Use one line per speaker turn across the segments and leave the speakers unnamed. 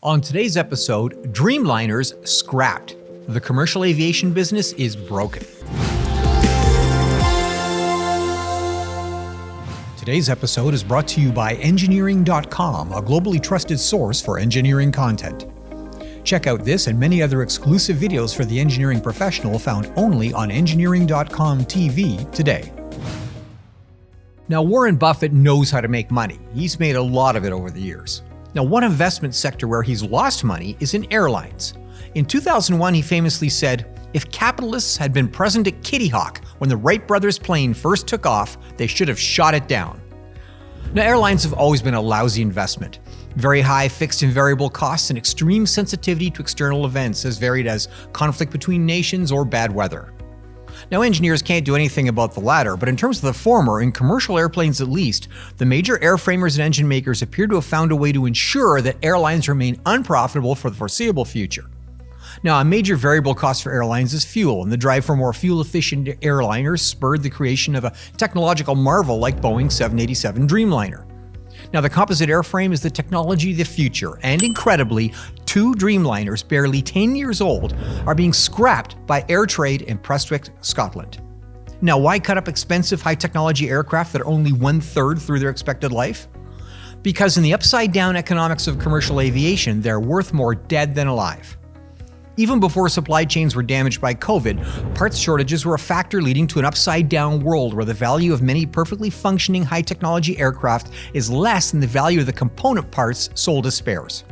On today's episode, Dreamliners scrapped. The commercial aviation business is broken. Today's episode is brought to you by engineering.com, a globally trusted source for engineering content. Check out this and many other exclusive videos for the engineering professional found only on engineering.com TV today. Now, Warren Buffett knows how to make money. He's made a lot of it over the years. Now, one investment sector where he's lost money is in airlines. In 2001, he famously said, "If capitalists had been present at Kitty Hawk when the Wright brothers' plane first took off, they should have shot it down." Now, airlines have always been a lousy investment. Very high fixed and variable costs and extreme sensitivity to external events as varied as conflict between nations or bad weather. Now, engineers can't do anything about the latter, but in terms of the former, in commercial airplanes at least, the major airframers and engine makers appear to have found a way to ensure that airlines remain unprofitable for the foreseeable future. Now, a major variable cost for airlines is fuel, and the drive for more fuel-efficient airliners spurred the creation of a technological marvel like Boeing's 787 Dreamliner. Now, the composite airframe is the technology of the future, and incredibly, two Dreamliners, barely 10 years old, are being scrapped by Eirtrade in Prestwick, Scotland. Now, why cut up expensive high-technology aircraft that are only one-third through their expected life? Because in the upside-down economics of commercial aviation, they're worth more dead than alive. Even before supply chains were damaged by COVID, parts shortages were a factor leading to an upside-down world where the value of many perfectly functioning high-technology aircraft is less than the value of the component parts sold as spares.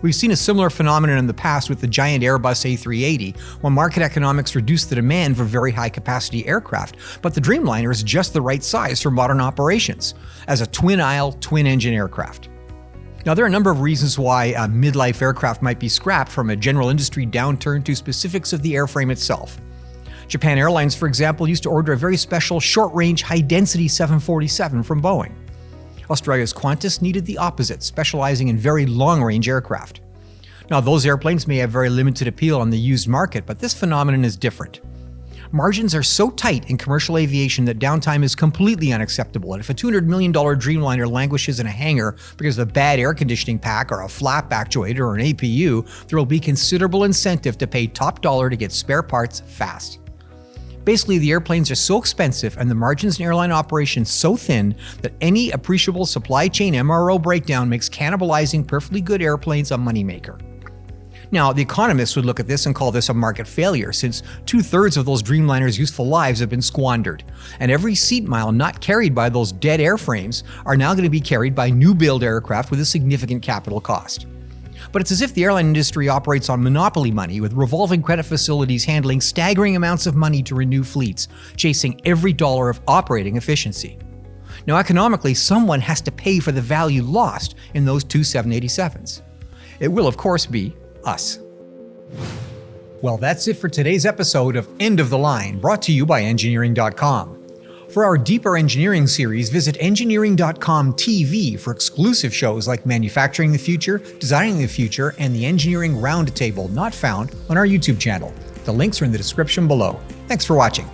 We've seen a similar phenomenon in the past with the giant Airbus A380, when market economics reduced the demand for very high-capacity aircraft, but the Dreamliner is just the right size for modern operations, as a twin-aisle, twin-engine aircraft. Now, there are a number of reasons why a midlife aircraft might be scrapped, from a general industry downturn to specifics of the airframe itself. Japan Airlines, for example, used to order a very special short-range, high-density 747 from Boeing. Australia's Qantas needed the opposite, specializing in very long-range aircraft. Now, those airplanes may have very limited appeal on the used market, but this phenomenon is different. Margins are so tight in commercial aviation that downtime is completely unacceptable, and if a $200 million Dreamliner languishes in a hangar because of a bad air conditioning pack or a flap actuator or an APU, there will be considerable incentive to pay top dollar to get spare parts fast. Basically, the airplanes are so expensive and the margins in airline operations so thin that any appreciable supply chain MRO breakdown makes cannibalizing perfectly good airplanes a moneymaker. Now, the economists would look at this and call this a market failure, since 2/3 of those Dreamliners' useful lives have been squandered, and every seat mile not carried by those dead airframes are now going to be carried by new-build aircraft with a significant capital cost. But it's as if the airline industry operates on monopoly money, with revolving credit facilities handling staggering amounts of money to renew fleets, chasing every dollar of operating efficiency. Now, economically, someone has to pay for the value lost in those two 787s. It will, of course, be us. Well, that's it for today's episode of End of the Line, brought to you by engineering.com. For our deeper engineering series, visit engineering.com TV for exclusive shows like Manufacturing the Future, Designing the Future, and the Engineering Roundtable, not found on our YouTube channel. The links are in the description below. Thanks for watching.